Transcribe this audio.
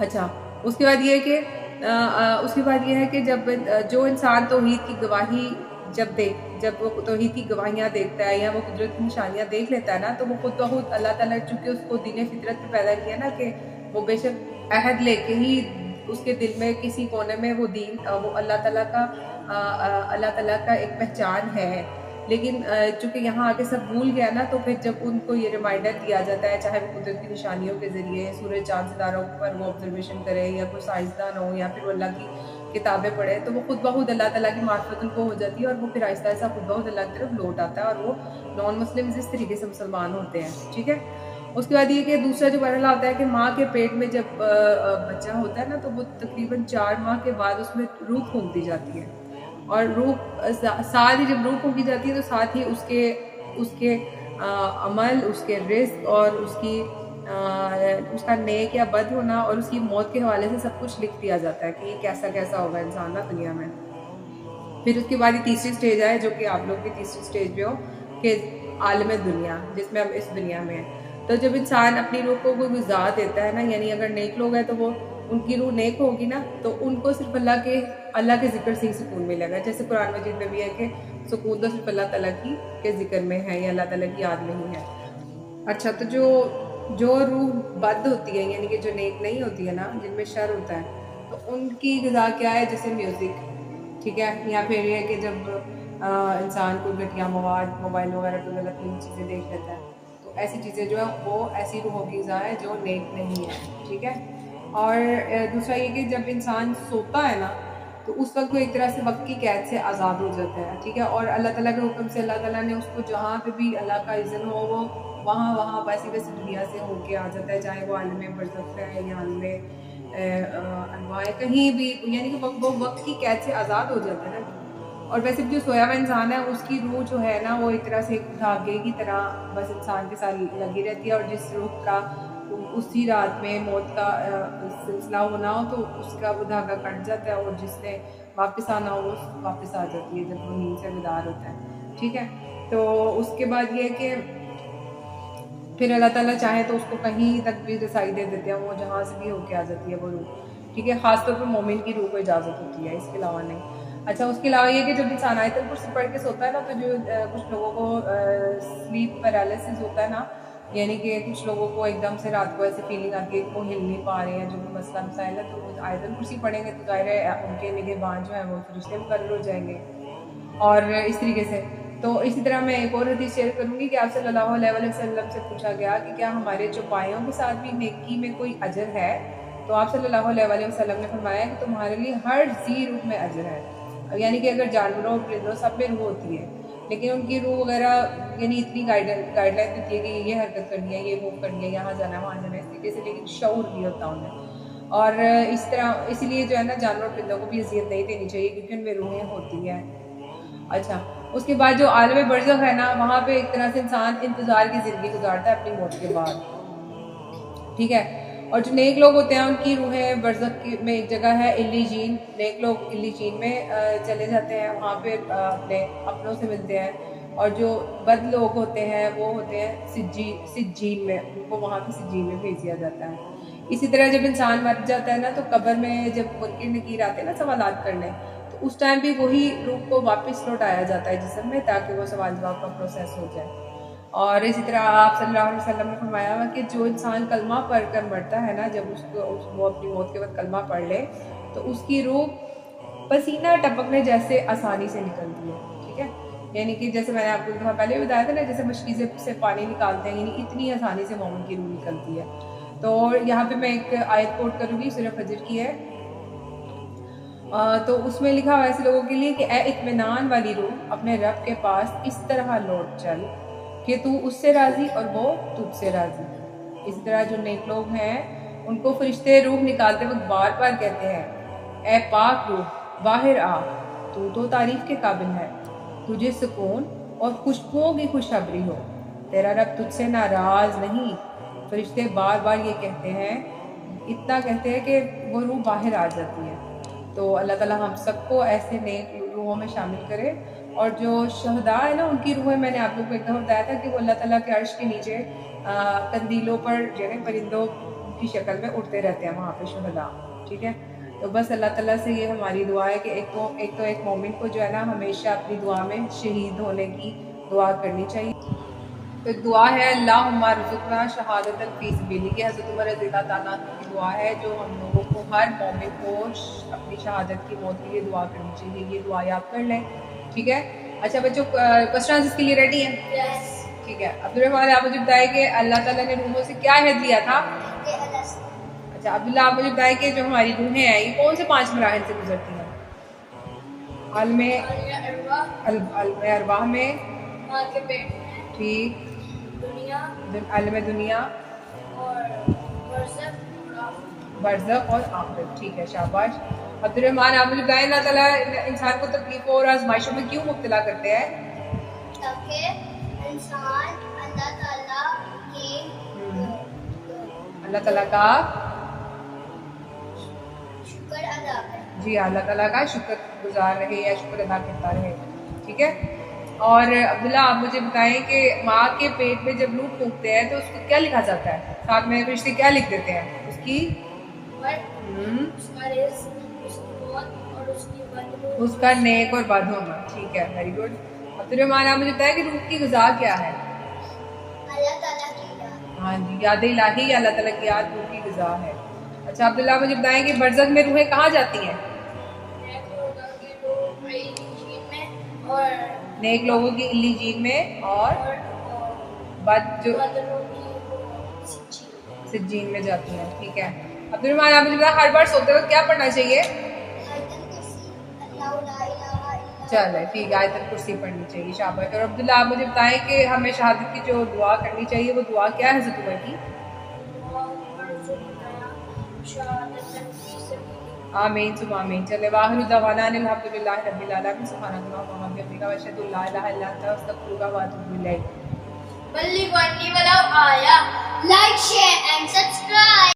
अच्छा, उसके बाद ये है कि जब जो इंसान तौहीद की गवाही जब वो तौहीद की गवाहियाँ देखता है या वो कुदरत की निशानियाँ देख लेता है ना, तो वो खुद ब खुद अल्लाह ताला चूँकि उसको दीन फितरत पे पैदा किया ना, कि वो बेशक अहद लेके ही उसके दिल में किसी कोने में वो दीन वो अल्लाह ताला का एक पहचान है। लेकिन चूँकि यहाँ आके सब भूल गया ना, तो फिर जब उनको ये रिमाइंडर दिया जाता है, चाहे वो कुदरत की निशानियों के ज़रिए सूरज चाँद सितारों पर वो ऑब्जर्वेशन करे, या कोई साइंसदान हो, या फिर वो अल्लाह की किताबें पढ़े, तो वो खुद ब खुद अल्लाह ताला की मार्फत उनको हो जाती है, और वो फिर आहिस्ता आहिस्ता खुद ब खुद अल्लाह की तरफ लौट आता है, और वो नॉन मुस्लिम्स इस तरीके से मुसलमान होते हैं। ठीक है। उसके बाद ये कि दूसरा जो मरहला होता है कि माँ के पेट में जब बच्चा होता है ना, तो वो तकरीबन 4 माह के बाद उसमें रूह फूंक दी जाती है, और साथ ही जब रूह फूंकी जाती है, तो साथ ही उसके अमल, उसके रिस्क, और उसका नेक या बद होना, और उसकी मौत के हवाले से सब कुछ लिख दिया जाता है कि ये कैसा कैसा होगा इंसान ना दुनिया में। फिर उसके बाद ये तीसरी स्टेज है, जो कि आप लोग भी तीसरी स्टेज पे हो, कि आलम दुनिया, जिसमें हम इस दुनिया में हैं। तो जब इंसान अपनी रूह को कोई गुज़ार देता है ना, यानी अगर नेक लोग हैं तो वो उनकी रूह नेक होगी ना, तो उनको सिर्फ अल्लाह के ज़िक्र से ही सुकून मिलेगा। जैसे कुरान मजीद में भी है कि सुकून तो सिर्फ अल्लाह ताला के ज़िक्र में है, या अल्लाह ताला की याद में ही है। अच्छा, तो जो रूह बद होती है, यानी कि जो नेक नहीं होती है ना, जिनमें शर होता है, तो उनकी ग़िज़ा क्या है? जैसे म्यूज़िक, ठीक है, या फिर ये है कि जब इंसान कोई घटिया मवाद, मोबाइल वगैरह पे गलत चीज़ें देख लेता है, तो ऐसी चीज़ें जो है वो ऐसी रूहों की ग़िज़ा है जो नेक नहीं है। ठीक है। और दूसरा ये कि जब इंसान सोता है ना, तो उस वक्त वो एक तरह से वक्त की कैद से आज़ाद हो जाता है। ठीक है। और अल्लाह ताला के हुक्म से अल्लाह ताला ने उसको जहाँ पे भी अल्लाह का इज़्न हो, वो वहाँ वैसी दुनिया से होके आ जाता है, चाहे वो आलम बरज़ख है या आलम अनवा है, कहीं भी, यानी कि वो वक्त की कैद से आज़ाद हो जाता है ना। और वैसे भी जो सोया हुआ इंसान है, उसकी रूह जो है ना, वो एक तरह से एक धागे की तरह बस इंसान के साथ लगी रहती है, और जिस रूह का उसी रात में मौत का सिलसिला होना हो, तो उसका वो धागा कट जाता है, और जिसने वापस आना हो वो वापस आ जाती है जब वो नींद से बेदार होता है। ठीक है। तो उसके बाद ये कि फिर अल्लाह ताला चाहे तो उसको कहीं तक भी रसाई दे देते हैं, वो जहाँ से भी होके आ जाती है वो रूह। ठीक है। ख़ासतौर पर मोमिन की रूह को इजाज़त होती है, इसके अलावा नहीं। अच्छा, उसके अलावा ये कि जब इंसान आयतल कुर्सी पढ़ के सोता है ना, तो जो कुछ लोगों को स्लीप पैरालिसिस होता है ना, यानी कि कुछ लोगों को एकदम से रात को ऐसे फीलिंग आती है कि वो हिल नहीं पा रहे हैं, जो भी मसला मसाइल है, तो वो आयतल कुर्सी पढ़ेंगे तो ज़ाहिर है उनके निगहबान जो है वो फरिश्ते मुकर्रर हो जाएंगे, और इस तरीके से। तो इसी तरह मैं एक और हदीस शेयर करूँगी कि आप सल्लल्लाहु अलैहि वसल्लम से पूछा गया कि क्या हमारे चौपाइयों के साथ भी नेकी में कोई अजर है? तो आप सल्लल्लाहु अलैहि वसल्लम ने फरमाया कि तुम्हारे लिए हर ज़ी रूह में अजर है। यानी कि अगर जानवरों, परिंदों, सब में रूह होती है, लेकिन उनकी रूह वगैरह यानी इतनी गाइडलाइन होती है कि ये हरकत करनी है, ये मूव करनी है, यहाँ जाना है, वहाँ जाना है, इस तरीके से, लेकिन शऊर नहीं होता उन्हें। और इस तरह इसीलिए जो है ना, जानवर परिंदों को भी अज़ियत नहीं देनी चाहिए, क्योंकि उनमें रूहें होती हैं। अच्छा, उसके बाद जो आलम बरज़ख है ना, वहाँ पे एक तरह से इंसान इंतज़ार की ज़िंदगी गुजारता है अपनी मौत के बाद। ठीक है। और जो नेक लोग होते हैं, उनकी रूहें बरज़ख में एक जगह है इल्लीजीन, नेक लोग इल्लीजीन में चले जाते हैं, वहाँ पे अपने अपनों से मिलते हैं। और जो बद लोग होते हैं वो होते हैं सिज्जीन में, उनको वहाँ पे सिज्जीन में भेज दिया जाता है। इसी तरह जब इंसान मर जाता है ना, तो कब्र में जब मुनकिर नकीर आते हैं ना सवालात करने, तो उस टाइम भी वही रूह को वापस लौटाया जाता है जिस्म में, ताकि वो सवाल जवाब का प्रोसेस हो जाए। और इसी तरह आप सल्लल्लाहु अलैहि वसल्लम ने फरमाया हुआ कि जो इंसान कलमा पढ़ कर मरता है ना, जब वो अपनी मौत के वक्त कलमा पढ़ ले, तो उसकी रूह पसीना टपकने जैसे आसानी से निकलती है। ठीक है। यानी कि जैसे मैंने आपको दफ़ा पहले भी बताया था ना, जैसे मशकी से पानी निकालते हैं, यानी इतनी आसानी से मोमिन की रूह निकलती है। तो यहाँ पे मैं एक आयत कोट करूँगी, सूरह फजर की है। तो उसमें लिखा हुआ ऐसे लोगों के लिए कि ए इत्मीनान वाली रूह, अपने रब के पास इस तरह लौट चल कि तू उससे राज़ी और वो तुझसे राज़ी। इसी तरह जो नेक लोग हैं, उनको फरिश्ते रूह निकालते वक्त बार बार कहते हैं, ए पाक रूह, बाहर आ, तू तो तारीफ़ के काबिल है, तुझे सुकून और खुशबुओं की खुशखबरी हो, तेरा रब तुझसे नाराज़ नहीं। फरिश्ते बार बार ये कहते हैं, इतना कहते हैं कि वो रूह बाहर आ जाती है। तो अल्लाह ताला हम सबको ऐसे नेक रूहों में शामिल करे, اور جو شہداء ہیں نا ان کی روحیں، میں نے آپ لوگ کو ایک دفعہ بتایا تھا کہ وہ اللہ تعالیٰ کے عرش کے نیچے قندیلوں پر جو ہے پرندوں کی شکل میں اڑتے رہتے ہیں وہاں پہ شہداء. ٹھیک ہے، تو بس اللہ تعالیٰ سے یہ ہماری دعا ہے کہ ایک مومن کو جو ہے نا ہمیشہ اپنی دعا میں شہید ہونے کی دعا کرنی چاہیے. تو ایک دعا ہے اللہم ارزقنا شہادۃ فی سبیلک، یہ حضرت عمر رضی اللہ تعالیٰ عنہ کی دعا ہے جو ہم لوگوں کو، ہر مومن کو اپنی شہادت کی موت کے لیے دعا کرنی چاہیے. یہ دعا یاد کر لیں. ٹھیک ہے. اچھا بچوں، کوسچنز اس کے لیے ریڈی ہیں؟ ٹھیک ہے. عبدالرحمان آپ مجھے بتائیں کہ اللہ تعالیٰ نے روحوں سے کیا عہد لیا تھا؟ اچھا عبداللہ آپ مجھے بتائیں کہ جو ہماری روحیں ہیں یہ کون سے 5 مراحل سے گزرتی ہیں؟ عالم ارواح میں، ٹھیک، عالم دنیا، برزخ اور آخرت. ٹھیک ہے، شاباش. عبدالرحمان آپ مجھے بتائیں اللہ تعالیٰ انسان کو تکلیفوں اور آزمائشوں میں کیوں مبتلا کرتے ہیں؟ تاکہ انسان اللہ تعالیٰ کا شکر ادا کرے. جی، اللہ تعالیٰ کا شکر گزار رہے یا شکر ادا کرتا رہے. ٹھیک ہے. اور عبداللہ آپ مجھے بتائیں کہ ماں کے پیٹ میں جب روح پھونکتے ہیں تو اس کو کیا لکھا جاتا ہے؟ ساتھ میں فرشتے کیا لکھ دیتے ہیں؟ اس کی اس کا نیک اور بد ہونا. ٹھیک ہے، ویری گڈ. عبدالرحمان آپ مجھے بتائیں کہ روح کی غذا کیا ہے؟ اللہ تعالیٰ کی یاد. ہاں جی، یاد الہی یا اللہ تعالیٰ کی یاد روح کی غذا ہے. اچھا عبداللہ مجھے بتائیں کہ برزخ میں روحیں کہاں جاتی ہیں؟ نیک لوگوں کی علیجین میں اور بد جو سجین میں جاتی ہیں. ٹھیک ہے. عبدالرحمان آپ مجھے بتائیں ہر بار سوتے وقت کیا پڑھنا چاہیے؟ چلے ٹھیک ہے، آیت الکرسی پڑھنی چاہیے. شاباش. اور عبداللہ آپ مجھے بتائیں کہ ہمیں شہادت کی جو دعا کرنی چاہیے وہ دعا کیا ہے حضرت عمر کی؟ آمین ثم آمین. چلے واخر دعوانا ان الحمد للہ رب العالمین. سبحانک اللہم و بحمدک اشہد ان لا الہ الا انت استغفرک و اتوب الیک. بلغ عنی ولو آیہ. Like, share and subscribe.